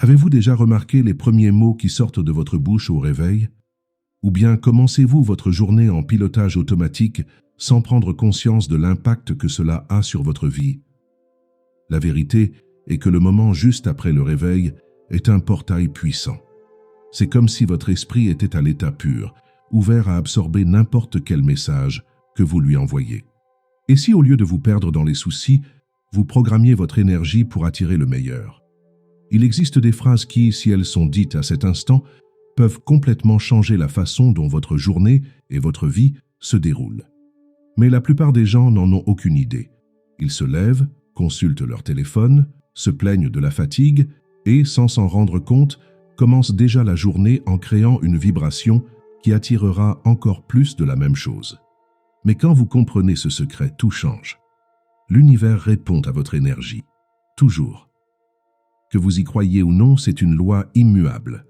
Avez-vous déjà remarqué les premiers mots qui sortent de votre bouche au réveil? Ou bien commencez-vous votre journée en pilotage automatique sans prendre conscience de l'impact que cela a sur votre vie? La vérité est que le moment juste après le réveil est un portail puissant. C'est comme si votre esprit était à l'état pur, ouvert à absorber n'importe quel message que vous lui envoyez. Et si au lieu de vous perdre dans les soucis, vous programmiez votre énergie pour attirer le meilleur? Il existe des phrases qui, si elles sont dites à cet instant, peuvent complètement changer la façon dont votre journée et votre vie se déroulent. Mais la plupart des gens n'en ont aucune idée. Ils se lèvent, consultent leur téléphone, se plaignent de la fatigue et, sans s'en rendre compte, commencent déjà la journée en créant une vibration qui attirera encore plus de la même chose. Mais quand vous comprenez ce secret, tout change. L'univers répond à votre énergie, toujours. Que vous y croyez ou non, c'est une loi immuable.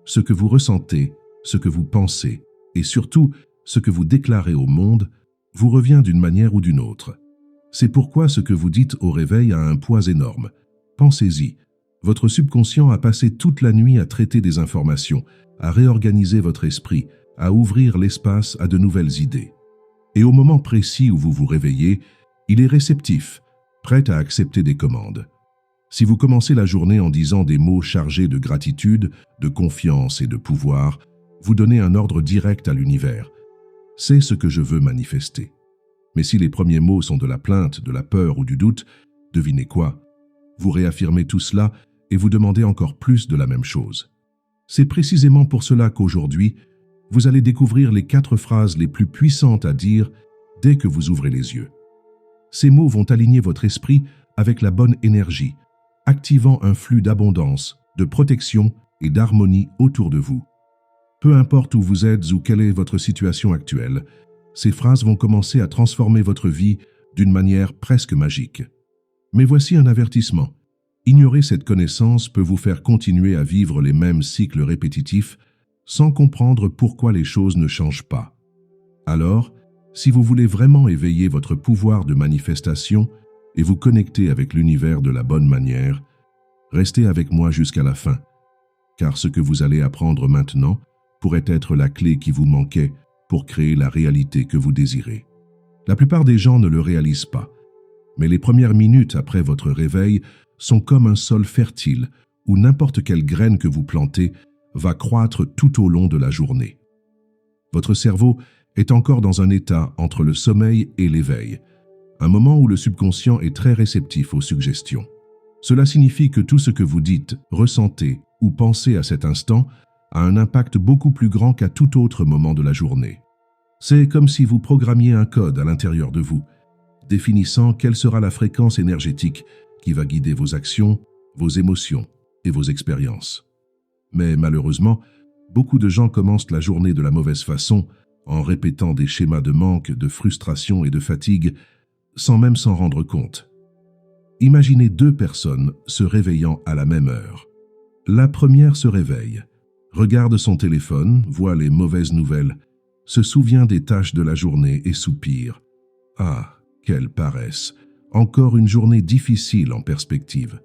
Ce que vous ressentez, ce que vous pensez, et surtout ce que vous déclarez au monde, vous revient d'une manière ou d'une autre. C'est pourquoi ce que vous dites au réveil a un poids énorme. Pensez-y. Votre subconscient a passé toute la nuit à traiter des informations, à réorganiser votre esprit, à ouvrir l'espace à de nouvelles idées. Et au moment précis où vous vous réveillez, il est réceptif, prêt à accepter des commandes. Si vous commencez la journée en disant des mots chargés de gratitude, de confiance et de pouvoir, vous donnez un ordre direct à l'univers. C'est ce que je veux manifester. Mais si les premiers mots sont de la plainte, de la peur ou du doute, devinez quoi? Vous réaffirmez tout cela et vous demandez encore plus de la même chose. C'est précisément pour cela qu'aujourd'hui, vous allez découvrir les 4 phrases les plus puissantes à dire dès que vous ouvrez les yeux. Ces mots vont aligner votre esprit avec la bonne énergie, activant un flux d'abondance, de protection et d'harmonie autour de vous. Peu importe où vous êtes ou quelle est votre situation actuelle, ces phrases vont commencer à transformer votre vie d'une manière presque magique. Mais voici un avertissement. Ignorer cette connaissance peut vous faire continuer à vivre les mêmes cycles répétitifs sans comprendre pourquoi les choses ne changent pas. Alors, si vous voulez vraiment éveiller votre pouvoir de manifestation et vous connecter avec l'univers de la bonne manière, restez avec moi jusqu'à la fin, car ce que vous allez apprendre maintenant pourrait être la clé qui vous manquait pour créer la réalité que vous désirez. La plupart des gens ne le réalisent pas, mais les premières minutes après votre réveil sont comme un sol fertile où n'importe quelle graine que vous plantez va croître tout au long de la journée. Votre cerveau est encore dans un état entre le sommeil et l'éveil, un moment où le subconscient est très réceptif aux suggestions. Cela signifie que tout ce que vous dites, ressentez ou pensez à cet instant a un impact beaucoup plus grand qu'à tout autre moment de la journée. C'est comme si vous programmiez un code à l'intérieur de vous, définissant quelle sera la fréquence énergétique qui va guider vos actions, vos émotions et vos expériences. Mais malheureusement, beaucoup de gens commencent la journée de la mauvaise façon, en répétant des schémas de manque, de frustration et de fatigue, sans même s'en rendre compte. Imaginez 2 personnes se réveillant à la même heure. La première se réveille, regarde son téléphone, voit les mauvaises nouvelles, se souvient des tâches de la journée et soupire. Ah, quelle paresse! Encore une journée difficile en perspective.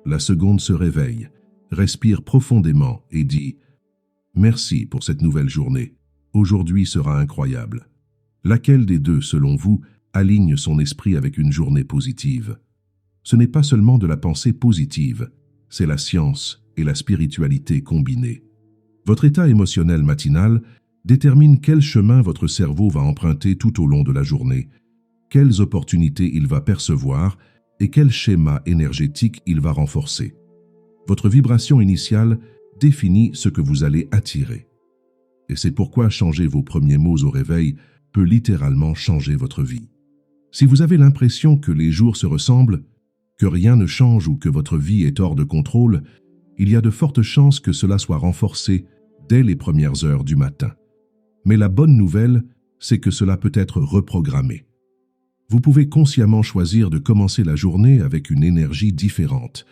La seconde se réveille, respire profondément et dit « Merci pour cette nouvelle journée. Aujourd'hui sera incroyable. » Laquelle des 2, selon vous, aligne son esprit avec une journée positive? Ce n'est pas seulement de la pensée positive, c'est la science et la spiritualité combinées. Votre état émotionnel matinal détermine quel chemin votre cerveau va emprunter tout au long de la journée, quelles opportunités il va percevoir et quel schéma énergétique il va renforcer. Votre vibration initiale définit ce que vous allez attirer. Et c'est pourquoi changer vos premiers mots au réveil peut littéralement changer votre vie. Si vous avez l'impression que les jours se ressemblent, que rien ne change ou que votre vie est hors de contrôle, il y a de fortes chances que cela soit renforcé dès les premières heures du matin. Mais la bonne nouvelle, c'est que cela peut être reprogrammé. Vous pouvez consciemment choisir de commencer la journée avec une énergie différente.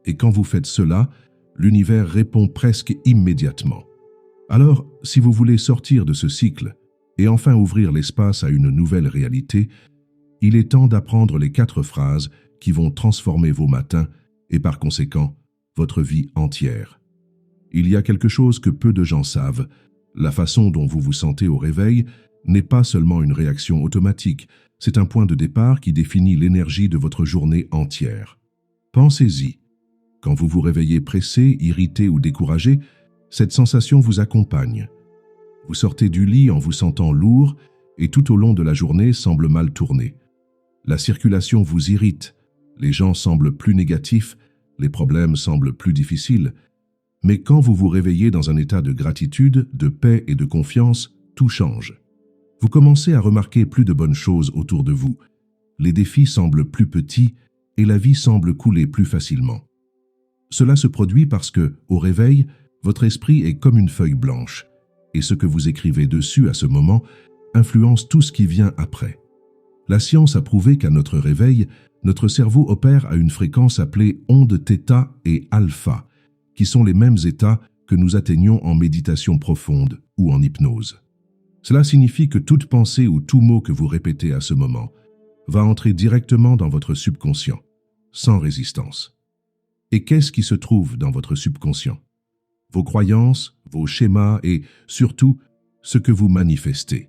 Et quand vous faites cela, l'univers répond presque immédiatement. Alors, si vous voulez sortir de ce cycle et enfin ouvrir l'espace à une nouvelle réalité, il est temps d'apprendre les 4 phrases qui vont transformer vos matins et par conséquent, votre vie entière. Il y a quelque chose que peu de gens savent. La façon dont vous vous sentez au réveil n'est pas seulement une réaction automatique, c'est un point de départ qui définit l'énergie de votre journée entière. Pensez-y. Quand vous vous réveillez pressé, irrité ou découragé, cette sensation vous accompagne. Vous sortez du lit en vous sentant lourd et tout au long de la journée semble mal tourner. La circulation vous irrite, les gens semblent plus négatifs, les problèmes semblent plus difficiles. Mais quand vous vous réveillez dans un état de gratitude, de paix et de confiance, tout change. Vous commencez à remarquer plus de bonnes choses autour de vous. Les défis semblent plus petits et la vie semble couler plus facilement. Cela se produit parce que, au réveil, votre esprit est comme une feuille blanche, et ce que vous écrivez dessus à ce moment influence tout ce qui vient après. La science a prouvé qu'à notre réveil, notre cerveau opère à une fréquence appelée ondes θ et alpha, qui sont les mêmes états que nous atteignons en méditation profonde ou en hypnose. Cela signifie que toute pensée ou tout mot que vous répétez à ce moment va entrer directement dans votre subconscient, sans résistance. Et qu'est-ce qui se trouve dans votre subconscient? Vos croyances, vos schémas et, surtout, ce que vous manifestez.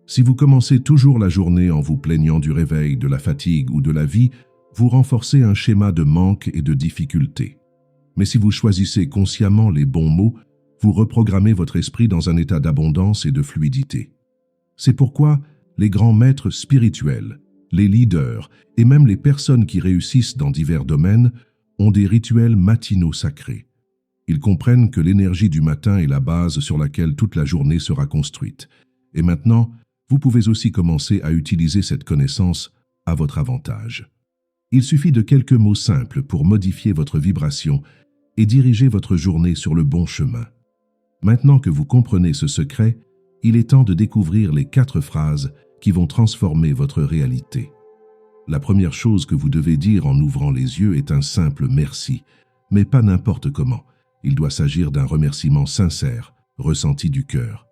Si vous commencez toujours la journée en vous plaignant du réveil, de la fatigue ou de la vie, vous renforcez un schéma de manque et de difficulté. Mais si vous choisissez consciemment les bons mots, vous reprogrammez votre esprit dans un état d'abondance et de fluidité. C'est pourquoi les grands maîtres spirituels, les leaders et même les personnes qui réussissent dans divers domaines ont des rituels matinaux sacrés. Ils comprennent que l'énergie du matin est la base sur laquelle toute la journée sera construite. Et maintenant, vous pouvez aussi commencer à utiliser cette connaissance à votre avantage. Il suffit de quelques mots simples pour modifier votre vibration et diriger votre journée sur le bon chemin. Maintenant que vous comprenez ce secret, il est temps de découvrir les 4 phrases qui vont transformer votre réalité. La première chose que vous devez dire en ouvrant les yeux est un simple merci, mais pas n'importe comment. Il doit s'agir d'un remerciement sincère, ressenti du cœur.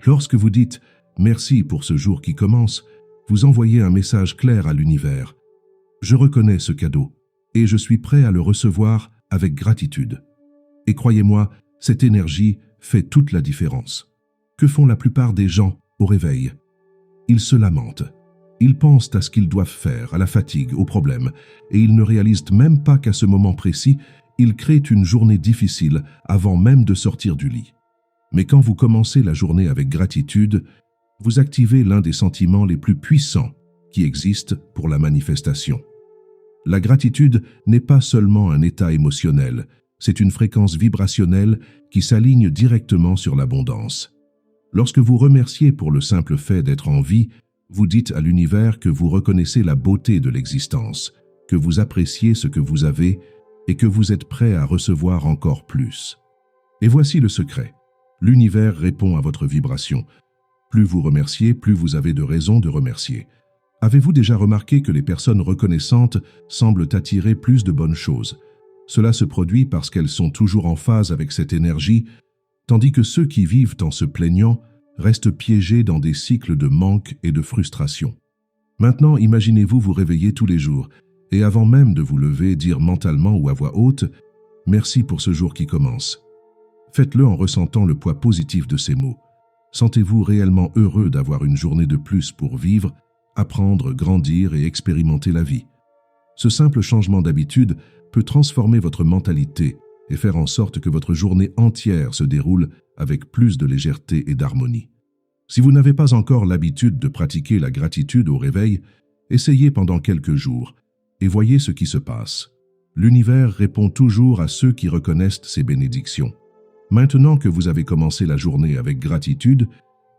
Lorsque vous dites « merci pour ce jour qui commence », vous envoyez un message clair à l'univers. Je reconnais ce cadeau et je suis prêt à le recevoir avec gratitude. Et croyez-moi, cette énergie fait toute la différence. Que font la plupart des gens au réveil? Ils se lamentent. Ils pensent à ce qu'ils doivent faire, à la fatigue, aux problèmes, et ils ne réalisent même pas qu'à ce moment précis, ils créent une journée difficile avant même de sortir du lit. Mais quand vous commencez la journée avec gratitude, vous activez l'un des sentiments les plus puissants qui existent pour la manifestation. La gratitude n'est pas seulement un état émotionnel, c'est une fréquence vibrationnelle qui s'aligne directement sur l'abondance. Lorsque vous remerciez pour le simple fait d'être en vie, vous dites à l'univers que vous reconnaissez la beauté de l'existence, que vous appréciez ce que vous avez et que vous êtes prêt à recevoir encore plus. Et voici le secret. L'univers répond à votre vibration. Plus vous remerciez, plus vous avez de raisons de remercier. Avez-vous déjà remarqué que les personnes reconnaissantes semblent attirer plus de bonnes choses? Cela se produit parce qu'elles sont toujours en phase avec cette énergie, tandis que ceux qui vivent en se plaignant restent piégés dans des cycles de manque et de frustration. Maintenant, imaginez-vous vous réveiller tous les jours, et avant même de vous lever, dire mentalement ou à voix haute « Merci pour ce jour qui commence ». Faites-le en ressentant le poids positif de ces mots. Sentez-vous réellement heureux d'avoir une journée de plus pour vivre, apprendre, grandir et expérimenter la vie. Ce simple changement d'habitude peut transformer votre mentalité et faire en sorte que votre journée entière se déroule avec plus de légèreté et d'harmonie. Si vous n'avez pas encore l'habitude de pratiquer la gratitude au réveil, essayez pendant quelques jours et voyez ce qui se passe. L'univers répond toujours à ceux qui reconnaissent ses bénédictions. Maintenant que vous avez commencé la journée avec gratitude,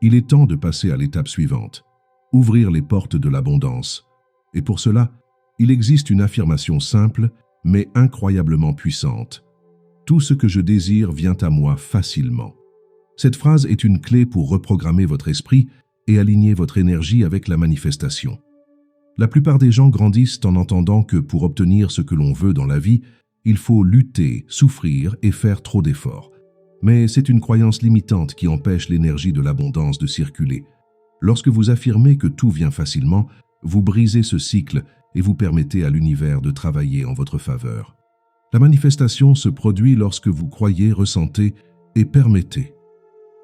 il est temps de passer à l'étape suivante. Ouvrir les portes de l'abondance. Et pour cela, il existe une affirmation simple, mais incroyablement puissante. Tout ce que je désire vient à moi facilement. Cette phrase est une clé pour reprogrammer votre esprit et aligner votre énergie avec la manifestation. La plupart des gens grandissent en entendant que pour obtenir ce que l'on veut dans la vie, il faut lutter, souffrir et faire trop d'efforts. Mais c'est une croyance limitante qui empêche l'énergie de l'abondance de circuler. Lorsque vous affirmez que tout vient facilement, vous brisez ce cycle et vous permettez à l'univers de travailler en votre faveur. La manifestation se produit lorsque vous croyez, ressentez et permettez.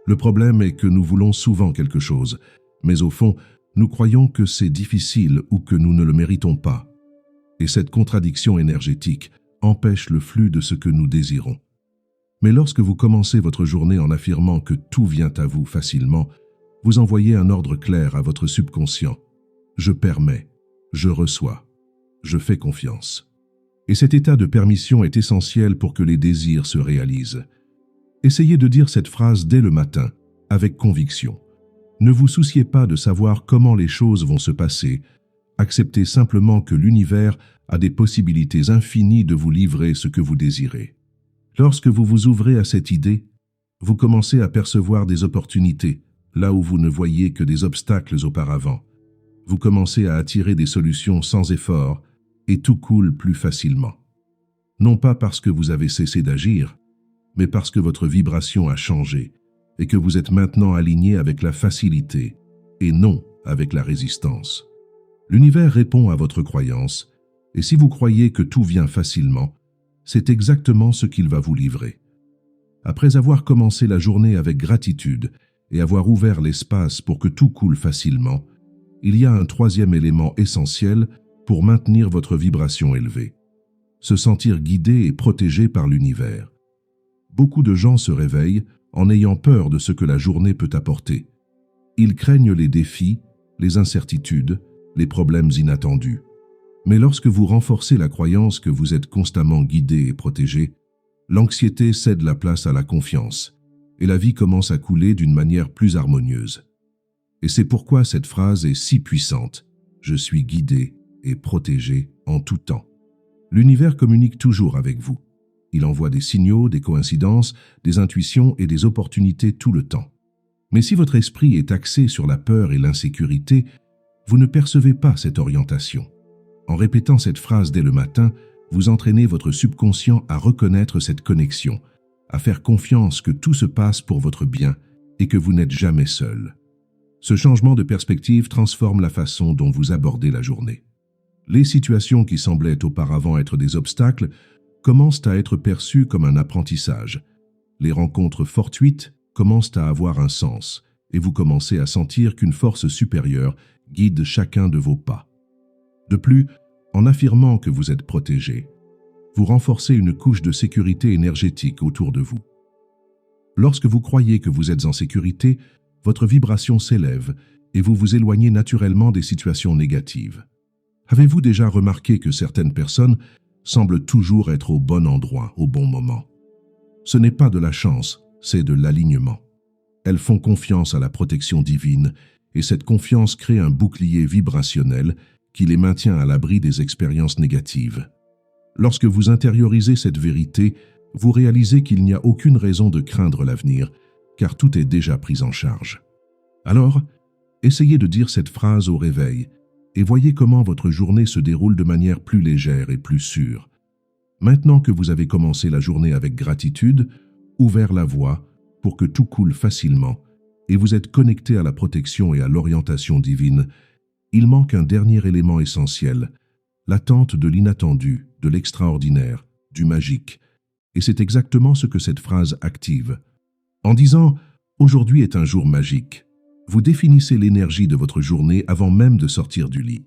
Le problème est que nous voulons souvent quelque chose, mais au fond, nous croyons que c'est difficile ou que nous ne le méritons pas. Et cette contradiction énergétique empêche le flux de ce que nous désirons. Mais lorsque vous commencez votre journée en affirmant que tout vient à vous facilement, vous envoyez un ordre clair à votre subconscient. Je permets, je reçois, je fais confiance. Et cet état de permission est essentiel pour que les désirs se réalisent. Essayez de dire cette phrase dès le matin, avec conviction. Ne vous souciez pas de savoir comment les choses vont se passer. Acceptez simplement que l'univers a des possibilités infinies de vous livrer ce que vous désirez. Lorsque vous vous ouvrez à cette idée, vous commencez à percevoir des opportunités, là où vous ne voyiez que des obstacles auparavant. Vous commencez à attirer des solutions sans effort, et tout coule plus facilement. Non pas parce que vous avez cessé d'agir, mais parce que votre vibration a changé, et que vous êtes maintenant aligné avec la facilité, et non avec la résistance. L'univers répond à votre croyance, et si vous croyez que tout vient facilement, c'est exactement ce qu'il va vous livrer. Après avoir commencé la journée avec gratitude et avoir ouvert l'espace pour que tout coule facilement, il y a un troisième élément essentiel pour maintenir votre vibration élevée. Se sentir guidé et protégé par l'univers. Beaucoup de gens se réveillent en ayant peur de ce que la journée peut apporter. Ils craignent les défis, les incertitudes, les problèmes inattendus. Mais lorsque vous renforcez la croyance que vous êtes constamment guidé et protégé, l'anxiété cède la place à la confiance, et la vie commence à couler d'une manière plus harmonieuse. Et c'est pourquoi cette phrase est si puissante. Je suis guidé et protégé en tout temps. L'univers communique toujours avec vous. Il envoie des signaux, des coïncidences, des intuitions et des opportunités tout le temps. Mais si votre esprit est axé sur la peur et l'insécurité, vous ne percevez pas cette orientation. En répétant cette phrase dès le matin, vous entraînez votre subconscient à reconnaître cette connexion, à faire confiance que tout se passe pour votre bien et que vous n'êtes jamais seul. Ce changement de perspective transforme la façon dont vous abordez la journée. Les situations qui semblaient auparavant être des obstacles commencent à être perçues comme un apprentissage. Les rencontres fortuites commencent à avoir un sens et vous commencez à sentir qu'une force supérieure guide chacun de vos pas. De plus, en affirmant que vous êtes protégé, vous renforcez une couche de sécurité énergétique autour de vous. Lorsque vous croyez que vous êtes en sécurité, votre vibration s'élève et vous vous éloignez naturellement des situations négatives. Avez-vous déjà remarqué que certaines personnes semblent toujours être au bon endroit, au bon moment? Ce n'est pas de la chance, c'est de l'alignement. Elles font confiance à la protection divine et cette confiance crée un bouclier vibrationnel qui les maintient à l'abri des expériences négatives. Lorsque vous intériorisez cette vérité, vous réalisez qu'il n'y a aucune raison de craindre l'avenir, car tout est déjà pris en charge. Alors, essayez de dire cette phrase au réveil et voyez comment votre journée se déroule de manière plus légère et plus sûre. Maintenant que vous avez commencé la journée avec gratitude, ouvert la voie pour que tout coule facilement et vous êtes connecté à la protection et à l'orientation divine, il manque un dernier élément essentiel, l'attente de l'inattendu, de l'extraordinaire, du magique. Et c'est exactement ce que cette phrase active. En disant « Aujourd'hui est un jour magique », vous définissez l'énergie de votre journée avant même de sortir du lit.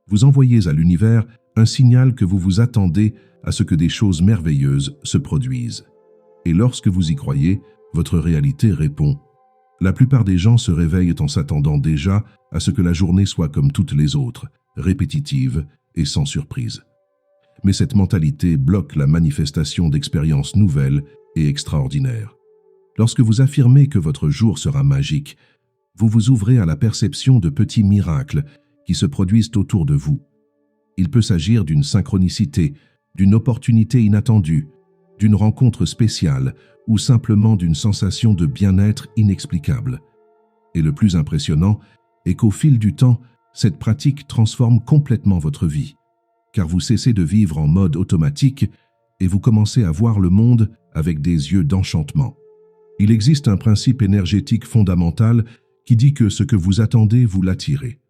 Vous envoyez à l'univers un signal que vous vous attendez à ce que des choses merveilleuses se produisent. Et lorsque vous y croyez, votre réalité répond. La plupart des gens se réveillent en s'attendant déjà à ce que la journée soit comme toutes les autres, répétitive et sans surprise. Mais cette mentalité bloque la manifestation d'expériences nouvelles et extraordinaires. Lorsque vous affirmez que votre jour sera magique, vous vous ouvrez à la perception de petits miracles qui se produisent autour de vous. Il peut s'agir d'une synchronicité, d'une opportunité inattendue, d'une rencontre spéciale ou simplement d'une sensation de bien-être inexplicable. Et le plus impressionnant est qu'au fil du temps, cette pratique transforme complètement votre vie, car vous cessez de vivre en mode automatique et vous commencez à voir le monde avec des yeux d'enchantement. Il existe un principe énergétique fondamental qui dit que ce que vous attendez, vous l'attirez.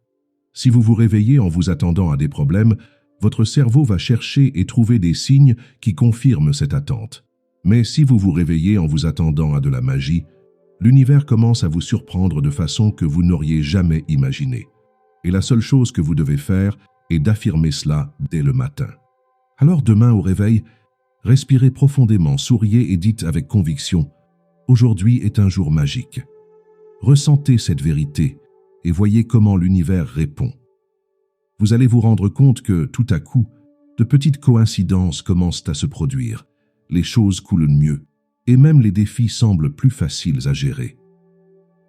Si vous vous réveillez en vous attendant à des problèmes, votre cerveau va chercher et trouver des signes qui confirment cette attente. Mais si vous vous réveillez en vous attendant à de la magie, l'univers commence à vous surprendre de façon que vous n'auriez jamais imaginée. Et la seule chose que vous devez faire est d'affirmer cela dès le matin. Alors demain au réveil, respirez profondément, souriez et dites avec conviction « Aujourd'hui est un jour magique ». Ressentez cette vérité et voyez comment l'univers répond. Vous allez vous rendre compte que, tout à coup, de petites coïncidences commencent à se produire, les choses coulent mieux, et même les défis semblent plus faciles à gérer.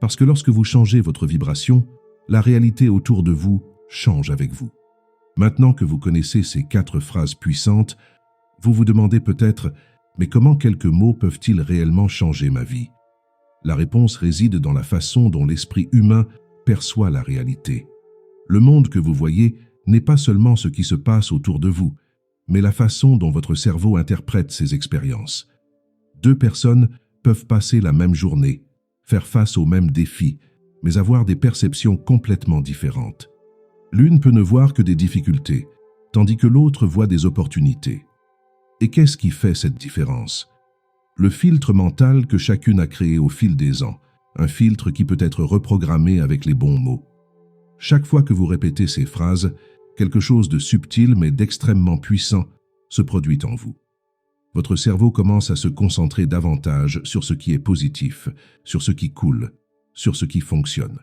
Parce que lorsque vous changez votre vibration, la réalité autour de vous change avec vous. Maintenant que vous connaissez ces 4 phrases puissantes, vous vous demandez peut-être « Mais comment quelques mots peuvent-ils réellement changer ma vie ?» La réponse réside dans la façon dont l'esprit humain perçoit la réalité. Le monde que vous voyez n'est pas seulement ce qui se passe autour de vous, mais la façon dont votre cerveau interprète ces expériences. 2 personnes peuvent passer la même journée, faire face aux mêmes défis, mais avoir des perceptions complètement différentes. L'une peut ne voir que des difficultés, tandis que l'autre voit des opportunités. Et qu'est-ce qui fait cette différence? Le filtre mental que chacune a créé au fil des ans, un filtre qui peut être reprogrammé avec les bons mots. Chaque fois que vous répétez ces phrases, quelque chose de subtil mais d'extrêmement puissant se produit en vous. Votre cerveau commence à se concentrer davantage sur ce qui est positif, sur ce qui coule, sur ce qui fonctionne.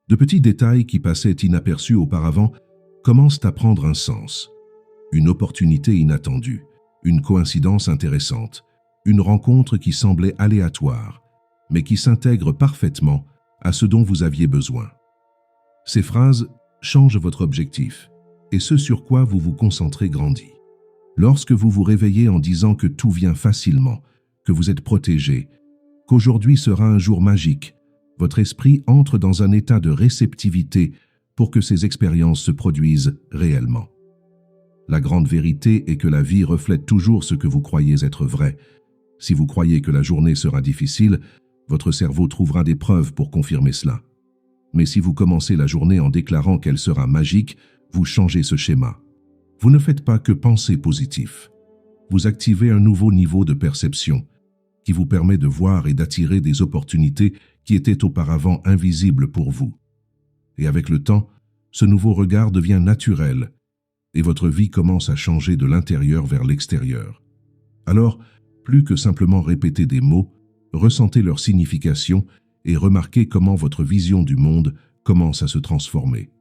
De petits détails qui passaient inaperçus auparavant commencent à prendre un sens. Une opportunité inattendue, une coïncidence intéressante, une rencontre qui semblait aléatoire, mais qui s'intègre parfaitement à ce dont vous aviez besoin. Ces phrases changent votre objectif, et ce sur quoi vous vous concentrez grandit. Lorsque vous vous réveillez en disant que tout vient facilement, que vous êtes protégé, qu'aujourd'hui sera un jour magique, votre esprit entre dans un état de réceptivité pour que ces expériences se produisent réellement. La grande vérité est que la vie reflète toujours ce que vous croyez être vrai. Si vous croyez que la journée sera difficile, votre cerveau trouvera des preuves pour confirmer cela. Mais si vous commencez la journée en déclarant qu'elle sera magique, vous changez ce schéma. Vous ne faites pas que penser positif. Vous activez un nouveau niveau de perception qui vous permet de voir et d'attirer des opportunités qui étaient auparavant invisibles pour vous. Et avec le temps, ce nouveau regard devient naturel et votre vie commence à changer de l'intérieur vers l'extérieur. Alors, plus que simplement répéter des mots, ressentez leur signification et remarquez comment votre vision du monde commence à se transformer.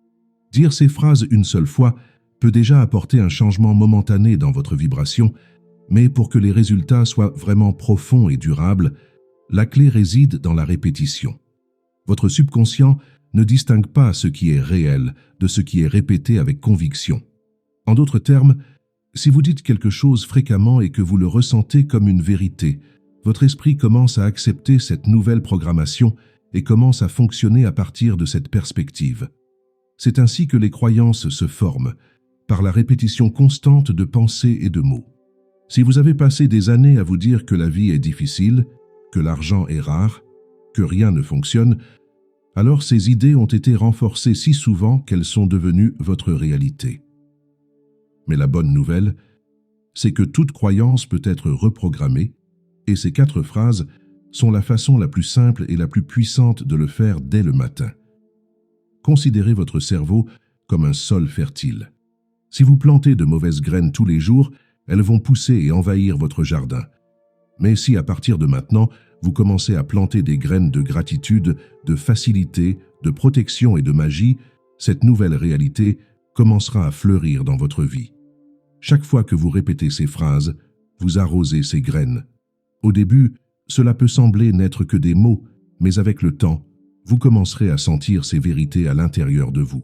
Dire ces phrases une seule fois peut déjà apporter un changement momentané dans votre vibration, mais pour que les résultats soient vraiment profonds et durables, la clé réside dans la répétition. Votre subconscient ne distingue pas ce qui est réel de ce qui est répété avec conviction. En d'autres termes, si vous dites quelque chose fréquemment et que vous le ressentez comme une vérité, votre esprit commence à accepter cette nouvelle programmation et commence à fonctionner à partir de cette perspective. C'est ainsi que les croyances se forment, par la répétition constante de pensées et de mots. Si vous avez passé des années à vous dire que la vie est difficile, que l'argent est rare, que rien ne fonctionne, alors ces idées ont été renforcées si souvent qu'elles sont devenues votre réalité. Mais la bonne nouvelle, c'est que toute croyance peut être reprogrammée, et ces 4 phrases sont la façon la plus simple et la plus puissante de le faire dès le matin. Considérez votre cerveau comme un sol fertile. Si vous plantez de mauvaises graines tous les jours, elles vont pousser et envahir votre jardin. Mais si à partir de maintenant, vous commencez à planter des graines de gratitude, de facilité, de protection et de magie, cette nouvelle réalité commencera à fleurir dans votre vie. Chaque fois que vous répétez ces phrases, vous arrosez ces graines. Au début, cela peut sembler n'être que des mots, mais avec le temps, vous commencerez à sentir ces vérités à l'intérieur de vous.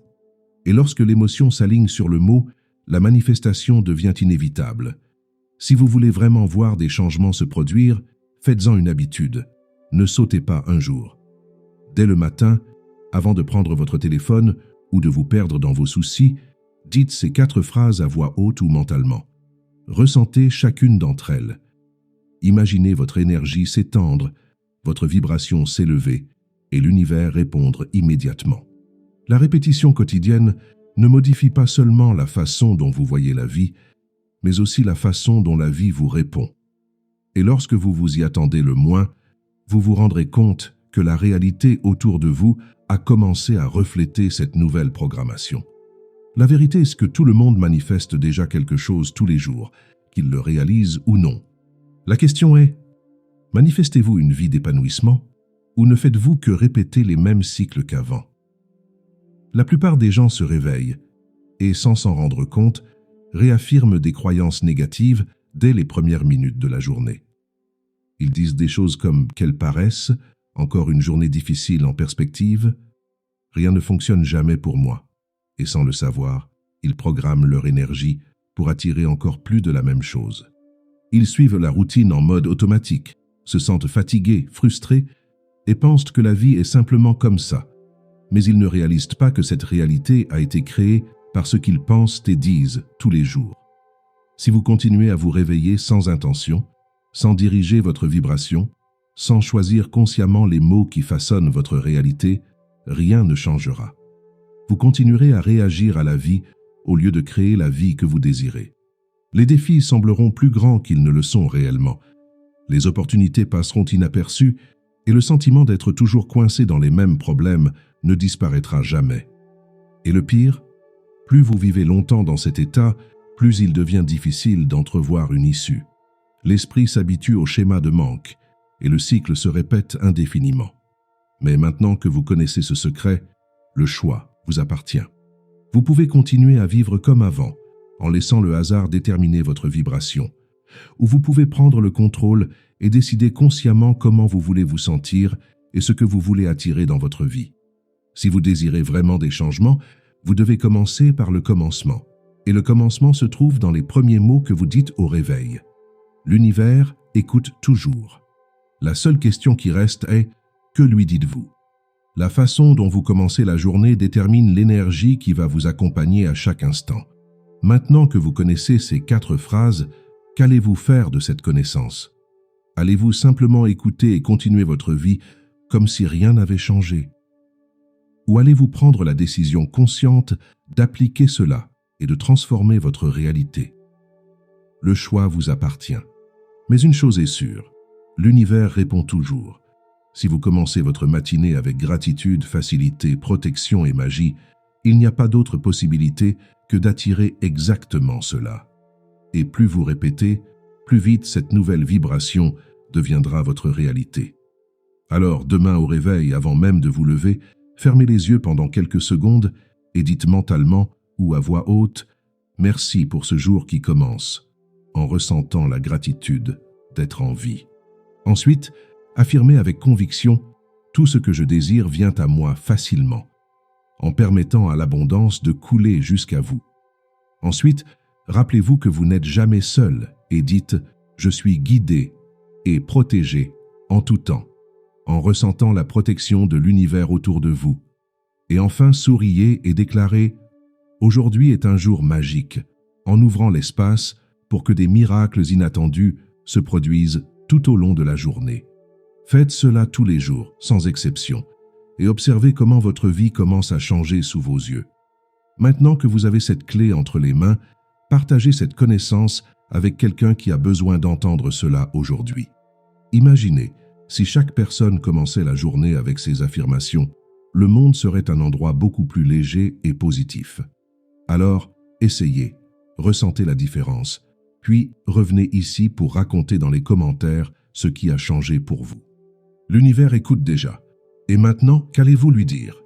Et lorsque l'émotion s'aligne sur le mot, la manifestation devient inévitable. Si vous voulez vraiment voir des changements se produire, faites-en une habitude. Ne sautez pas un jour. Dès le matin, avant de prendre votre téléphone ou de vous perdre dans vos soucis, dites ces 4 phrases à voix haute ou mentalement. Ressentez chacune d'entre elles. Imaginez votre énergie s'étendre, votre vibration s'élever et l'univers répondre immédiatement. La répétition quotidienne ne modifie pas seulement la façon dont vous voyez la vie, mais aussi la façon dont la vie vous répond. Et lorsque vous vous y attendez le moins, vous vous rendrez compte que la réalité autour de vous a commencé à refléter cette nouvelle programmation. La vérité est que tout le monde manifeste déjà quelque chose tous les jours, qu'il le réalise ou non. La question est, manifestez-vous une vie d'épanouissement ou ne faites-vous que répéter les mêmes cycles qu'avant? La plupart des gens se réveillent et, sans s'en rendre compte, réaffirment des croyances négatives dès les premières minutes de la journée. Ils disent des choses comme « quelle paresse »,« encore une journée difficile en perspective »,« rien ne fonctionne jamais pour moi ». Et sans le savoir, ils programment leur énergie pour attirer encore plus de la même chose. Ils suivent la routine en mode automatique, se sentent fatigués, frustrés et pensent que la vie est simplement comme ça. Mais ils ne réalisent pas que cette réalité a été créée par ce qu'ils pensent et disent tous les jours. Si vous continuez à vous réveiller sans intention, sans diriger votre vibration, sans choisir consciemment les mots qui façonnent votre réalité, rien ne changera. Vous continuerez à réagir à la vie au lieu de créer la vie que vous désirez. Les défis sembleront plus grands qu'ils ne le sont réellement. Les opportunités passeront inaperçues et le sentiment d'être toujours coincé dans les mêmes problèmes ne disparaîtra jamais. Et le pire, plus vous vivez longtemps dans cet état, plus il devient difficile d'entrevoir une issue. L'esprit s'habitue au schéma de manque et le cycle se répète indéfiniment. Mais maintenant que vous connaissez ce secret, le choix vous appartient. Vous pouvez continuer à vivre comme avant, en laissant le hasard déterminer votre vibration, ou vous pouvez prendre le contrôle et décider consciemment comment vous voulez vous sentir et ce que vous voulez attirer dans votre vie. Si vous désirez vraiment des changements, vous devez commencer par le commencement. Et le commencement se trouve dans les premiers mots que vous dites au réveil. L'univers écoute toujours. La seule question qui reste est « que lui dites-vous » La façon dont vous commencez la journée détermine l'énergie qui va vous accompagner à chaque instant. Maintenant que vous connaissez ces 4 phrases, qu'allez-vous faire de cette connaissance? Allez-vous simplement écouter et continuer votre vie comme si rien n'avait changé? Ou allez-vous prendre la décision consciente d'appliquer cela et de transformer votre réalité? Le choix vous appartient. Mais une chose est sûre, l'univers répond toujours. Si vous commencez votre matinée avec gratitude, facilité, protection et magie, il n'y a pas d'autre possibilité que d'attirer exactement cela. Et plus vous répétez, plus vite cette nouvelle vibration deviendra votre réalité. Alors, demain au réveil, avant même de vous lever, fermez les yeux pendant quelques secondes et dites mentalement ou à voix haute « Merci pour ce jour qui commence », en ressentant la gratitude d'être en vie. Ensuite, affirmez avec conviction « Tout ce que je désire vient à moi facilement », en permettant à l'abondance de couler jusqu'à vous. Ensuite, rappelez-vous que vous n'êtes jamais seul et dites « Je suis guidé et protégé en tout temps », en ressentant la protection de l'univers autour de vous. Et enfin, souriez et déclarez « Aujourd'hui est un jour magique », en ouvrant l'espace pour que des miracles inattendus se produisent tout au long de la journée. Faites cela tous les jours, sans exception, et observez comment votre vie commence à changer sous vos yeux. Maintenant que vous avez cette clé entre les mains, partagez cette connaissance avec quelqu'un qui a besoin d'entendre cela aujourd'hui. Imaginez, si chaque personne commençait la journée avec ces affirmations, le monde serait un endroit beaucoup plus léger et positif. Alors, essayez, ressentez la différence, puis revenez ici pour raconter dans les commentaires ce qui a changé pour vous. L'univers écoute déjà. Et maintenant, qu'allez-vous lui dire?